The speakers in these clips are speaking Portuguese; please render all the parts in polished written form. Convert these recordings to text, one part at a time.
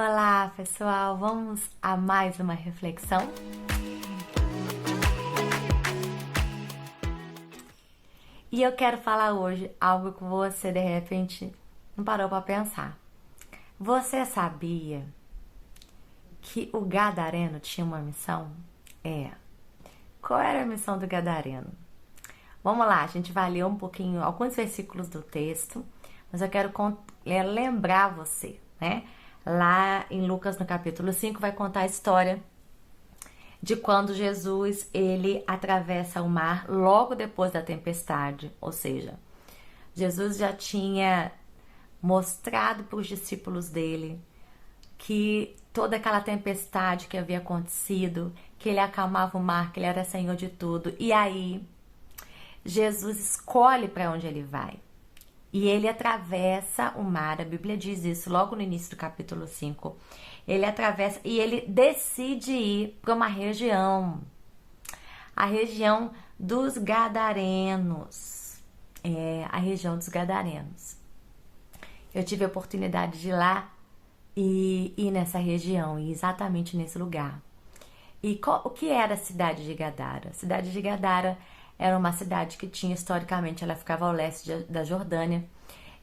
Olá, pessoal! Vamos a mais uma reflexão? E eu quero falar hoje algo que você de repente não parou para pensar. Você sabia que o gadareno tinha uma missão? Qual era a missão do gadareno? Vamos lá, a gente vai ler um pouquinho, alguns versículos do texto, mas eu quero lembrar você, né? Lá em Lucas, no capítulo 5, vai contar a história de quando Jesus, ele atravessa o mar logo depois da tempestade. Ou seja, Jesus já tinha mostrado para os discípulos dele que toda aquela tempestade que havia acontecido, que ele acalmava o mar, que ele era Senhor de tudo. E aí, Jesus escolhe para onde ele vai. E ele atravessa o mar, a Bíblia diz isso logo no início do capítulo 5. Ele atravessa e ele decide ir para uma região, a região dos Gadarenos. A região dos Gadarenos. Eu tive a oportunidade de ir lá e ir nessa região, e exatamente nesse lugar. E o que era a cidade de Gadara? A cidade de Gadara era uma cidade que tinha, historicamente, ela ficava ao leste da Jordânia.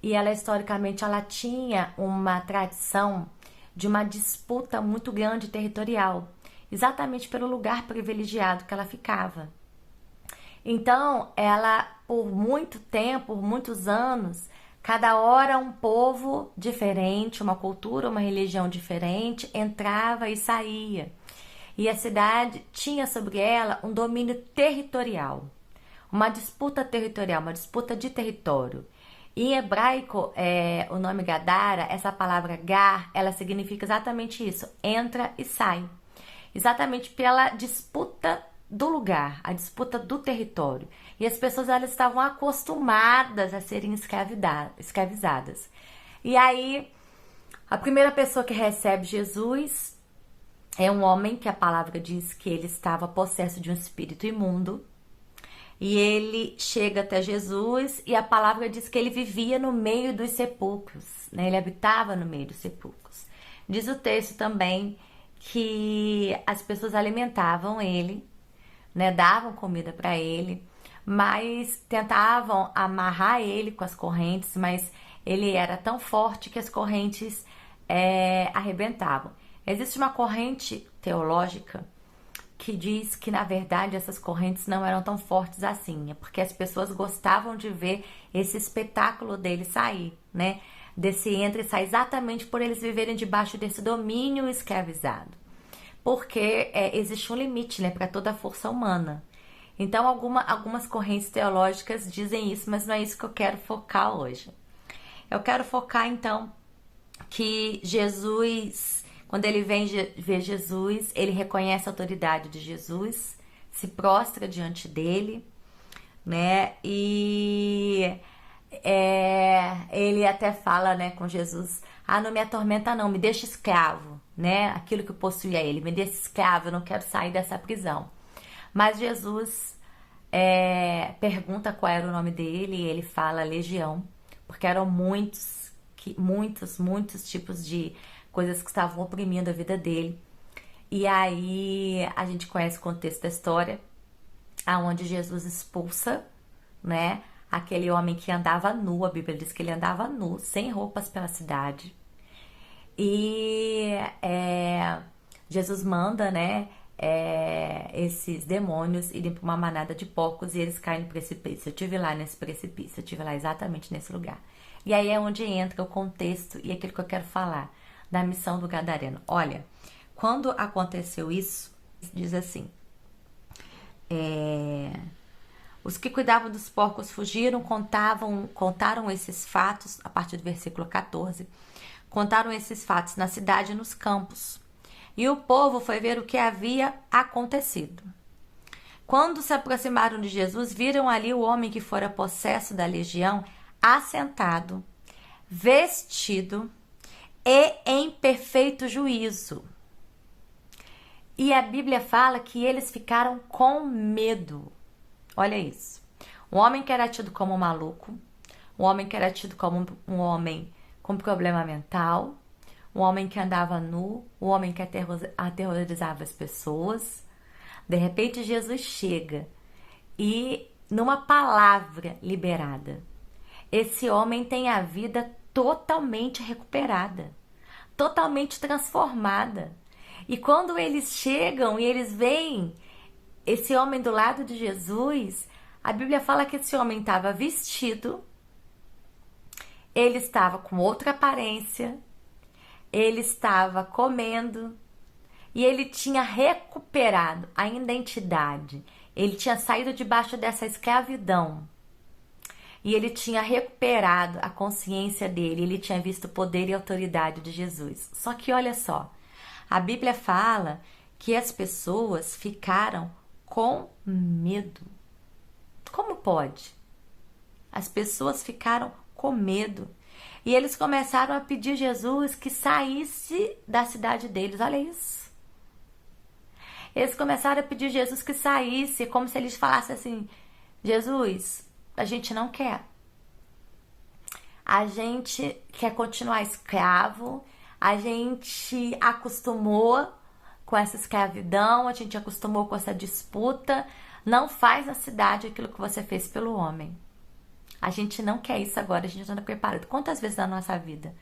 E ela, historicamente, ela tinha uma tradição de uma disputa muito grande territorial. Exatamente pelo lugar privilegiado que ela ficava. Então, ela, por muito tempo, por muitos anos, cada hora um povo diferente, uma cultura, uma religião diferente, entrava e saía. E a cidade tinha sobre ela um domínio territorial. Uma disputa territorial, uma disputa de território. Em hebraico, o nome Gadara, essa palavra gar, ela significa exatamente isso, entra e sai. Exatamente pela disputa do lugar, a disputa do território. E as pessoas, elas estavam acostumadas a serem escravizadas. E aí, a primeira pessoa que recebe Jesus é um homem que a palavra diz que ele estava possesso de um espírito imundo. E ele chega até Jesus e a palavra diz que ele vivia no meio dos sepulcros, né? Ele habitava no meio dos sepulcros. Diz o texto também que as pessoas alimentavam ele, né? Davam comida para ele, mas tentavam amarrar ele com as correntes, mas ele era tão forte que as correntes arrebentavam. Existe uma corrente teológica que diz que, na verdade, essas correntes não eram tão fortes assim, porque as pessoas gostavam de ver esse espetáculo dele sair, né? Desse entra e sai, exatamente por eles viverem debaixo desse domínio escravizado. Porque existe um limite, né, para toda a força humana. Então, algumas correntes teológicas dizem isso, mas não é isso que eu quero focar hoje. Eu quero focar, então, que Jesus, quando ele vem ver Jesus, ele reconhece a autoridade de Jesus, se prostra diante dele, né? E ele até fala, né, com Jesus: ah, não me atormenta não, me deixa escravo, né? Aquilo que possuía ele, me deixa escravo, eu não quero sair dessa prisão. Mas Jesus pergunta qual era o nome dele e ele fala Legião, porque eram muitos tipos de coisas que estavam oprimindo a vida dele. E aí a gente conhece o contexto da história, aonde Jesus expulsa, né, aquele homem que andava nu. A Bíblia diz que ele andava nu, sem roupas pela cidade. E Jesus manda, né, esses demônios irem para uma manada de porcos e eles caem no precipício. Eu estive lá nesse precipício, eu estive lá exatamente nesse lugar. E aí é onde entra o contexto e aquilo que eu quero falar da missão do Gadareno. Olha, quando aconteceu isso, diz assim: os que cuidavam dos porcos fugiram, contaram esses fatos, a partir do versículo 14, contaram esses fatos na cidade e nos campos. E o povo foi ver o que havia acontecido. Quando se aproximaram de Jesus, viram ali o homem que fora possesso da legião, assentado, vestido e em perfeito juízo. E a Bíblia fala que eles ficaram com medo. Olha isso. Um homem que era tido como maluco, um homem que era tido como um homem com problema mental, um homem que andava nu, um homem que aterrorizava as pessoas. De repente, Jesus chega e, numa palavra liberada, esse homem tem a vida totalmente recuperada, totalmente transformada. E quando eles chegam e eles veem esse homem do lado de Jesus, a Bíblia fala que esse homem estava vestido, ele estava com outra aparência, ele estava comendo e ele tinha recuperado a identidade. Ele tinha saído debaixo dessa escravidão e ele tinha recuperado a consciência dele. Ele tinha visto o poder e a autoridade de Jesus. Só que olha só, a Bíblia fala que as pessoas ficaram com medo. Como pode? As pessoas ficaram com medo. E eles começaram a pedir Jesus que saísse da cidade deles. Olha isso. Eles começaram a pedir Jesus que saísse, como se eles falassem assim: Jesus, a gente não quer. A gente quer continuar escravo. A gente acostumou com essa escravidão. A gente acostumou com essa disputa. Não faz na cidade aquilo que você fez pelo homem. A gente não quer isso agora, a gente não está preparado. Quantas vezes na nossa vida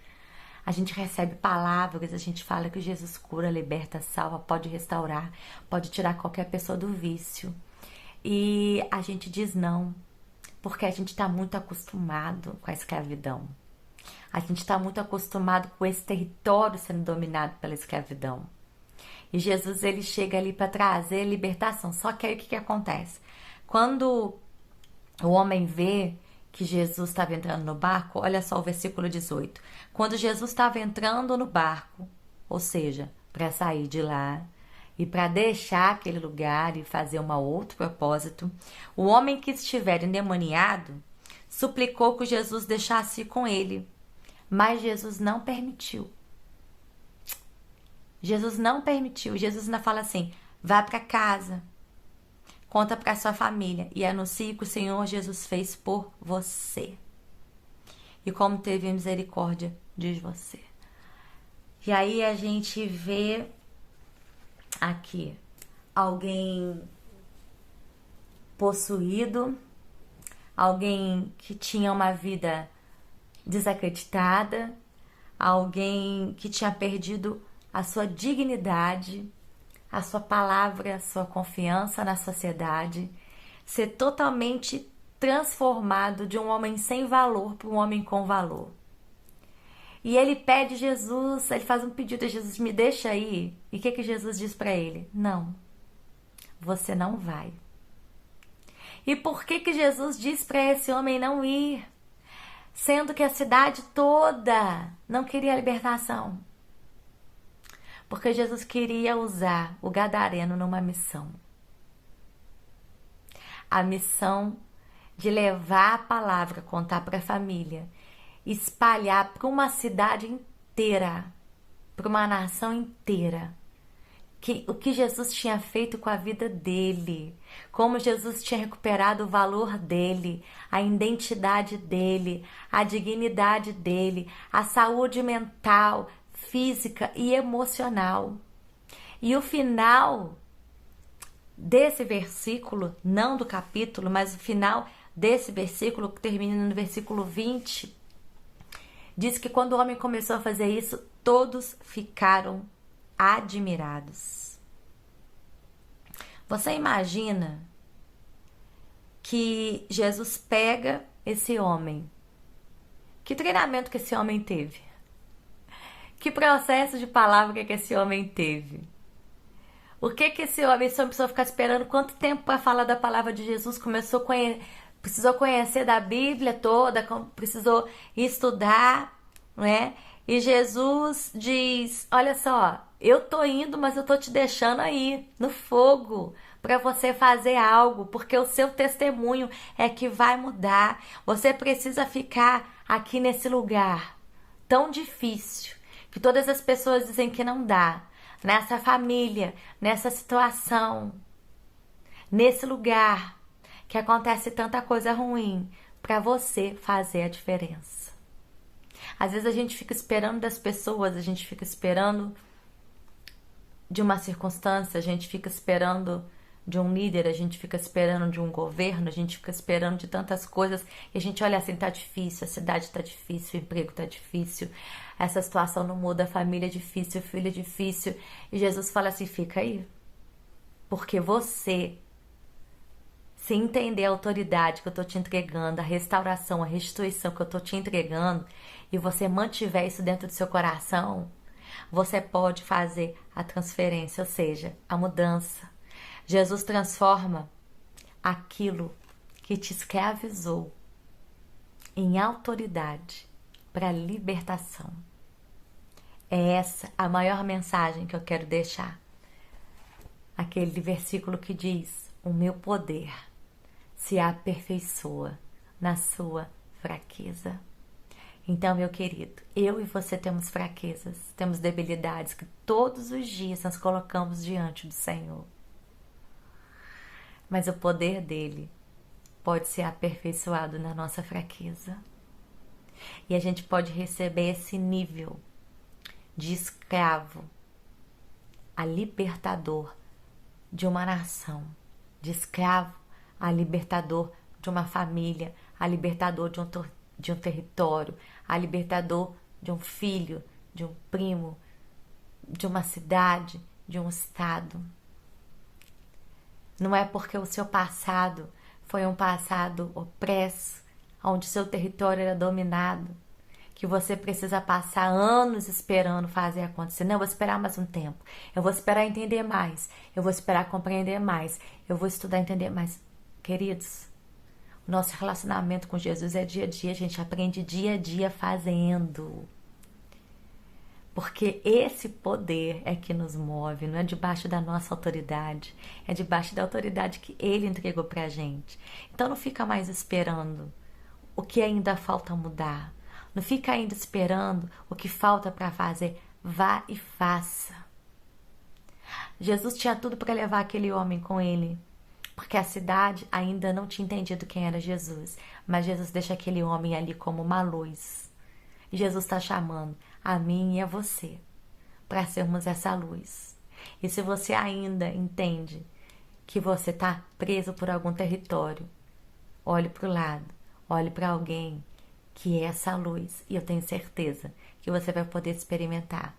a gente recebe palavras, a gente fala que Jesus cura, liberta, salva, pode restaurar, pode tirar qualquer pessoa do vício. E a gente diz não, porque a gente está muito acostumado com a escravidão. A gente está muito acostumado com esse território sendo dominado pela escravidão. E Jesus, ele chega ali para trazer libertação. Só que aí o que acontece? Quando o homem vê que Jesus estava entrando no barco, olha só o versículo 18. Quando Jesus estava entrando no barco, ou seja, para sair de lá e para deixar aquele lugar e fazer um outro propósito, o homem que estiver endemoniado suplicou que Jesus deixasse ir com ele, mas Jesus não permitiu. Jesus não permitiu. Jesus ainda fala assim: vá para casa, conta para sua família e anuncie que o Senhor Jesus fez por você. E como teve misericórdia de você. E aí a gente vê aqui alguém possuído, alguém que tinha uma vida desacreditada, alguém que tinha perdido a sua dignidade, a sua palavra, a sua confiança na sociedade, ser totalmente transformado de um homem sem valor para um homem com valor. E ele pede Jesus, ele faz um pedido a Jesus: me deixa aí. E o que Jesus diz para ele? Não, você não vai. E por que Jesus diz para esse homem não ir? Sendo que a cidade toda não queria libertação. Porque Jesus queria usar o gadareno numa missão. A missão de levar a palavra, contar para a família, espalhar para uma cidade inteira, para uma nação inteira, o que Jesus tinha feito com a vida dele, como Jesus tinha recuperado o valor dele, a identidade dele, a dignidade dele, a saúde mental, física e emocional. E o final desse versículo, não do capítulo, mas o final desse versículo, que termina no versículo 20, diz que quando o homem começou a fazer isso, todos ficaram admirados. Você imagina que Jesus pega esse homem? Que treinamento que esse homem teve? Que processo de palavra que esse homem teve? O que esse homem precisou ficar esperando? Quanto tempo para falar da palavra de Jesus? Precisou conhecer da Bíblia toda, precisou estudar, né? E Jesus diz: olha só, eu tô indo, mas eu tô te deixando aí no fogo para você fazer algo, porque o seu testemunho é que vai mudar. Você precisa ficar aqui nesse lugar tão difícil, que todas as pessoas dizem que não dá, nessa família, nessa situação, nesse lugar que acontece tanta coisa ruim, para você fazer a diferença. Às vezes a gente fica esperando das pessoas, a gente fica esperando de uma circunstância, a gente fica esperando de um líder, a gente fica esperando de um governo, a gente fica esperando de tantas coisas e a gente olha assim, tá difícil, a cidade tá difícil, o emprego tá difícil, essa situação não muda, a família é difícil, o filho é difícil. E Jesus fala assim, fica aí, porque você, se entender a autoridade que eu tô te entregando, a restauração, a restituição que eu tô te entregando, e você mantiver isso dentro do seu coração, você pode fazer a transferência, ou seja, a mudança. Jesus transforma aquilo que te escravizou em autoridade para libertação. É essa a maior mensagem que eu quero deixar. Aquele versículo que diz: o meu poder se aperfeiçoa na sua fraqueza. Então, meu querido, eu e você temos fraquezas, temos debilidades que todos os dias nós colocamos diante do Senhor. Mas o poder dele pode ser aperfeiçoado na nossa fraqueza. E a gente pode receber esse nível de escravo a libertador de uma nação, de escravo a libertador de uma família, a libertador de um território, a libertador de um filho, de um primo, de uma cidade, de um estado. Não é porque o seu passado foi um passado opresso, onde seu território era dominado, que você precisa passar anos esperando fazer acontecer. Não, eu vou esperar mais um tempo. Eu vou esperar entender mais. Eu vou esperar compreender mais. Eu vou estudar entender mais. Queridos, o nosso relacionamento com Jesus é dia a dia. A gente aprende dia a dia fazendo. Porque esse poder é que nos move, não é debaixo da nossa autoridade, é debaixo da autoridade que Ele entregou pra gente. Então não fica mais esperando o que ainda falta mudar, não fica ainda esperando o que falta para fazer, vá e faça. Jesus tinha tudo para levar aquele homem com ele, porque a cidade ainda não tinha entendido quem era Jesus, mas Jesus deixa aquele homem ali como uma luz. E Jesus está chamando a mim e a você para sermos essa luz. E se você ainda entende que você está preso por algum território, olhe para o lado, olhe para alguém que é essa luz. E eu tenho certeza que você vai poder experimentar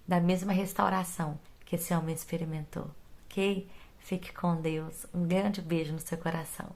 da mesma restauração que esse homem experimentou. Ok? Fique com Deus. Um grande beijo no seu coração.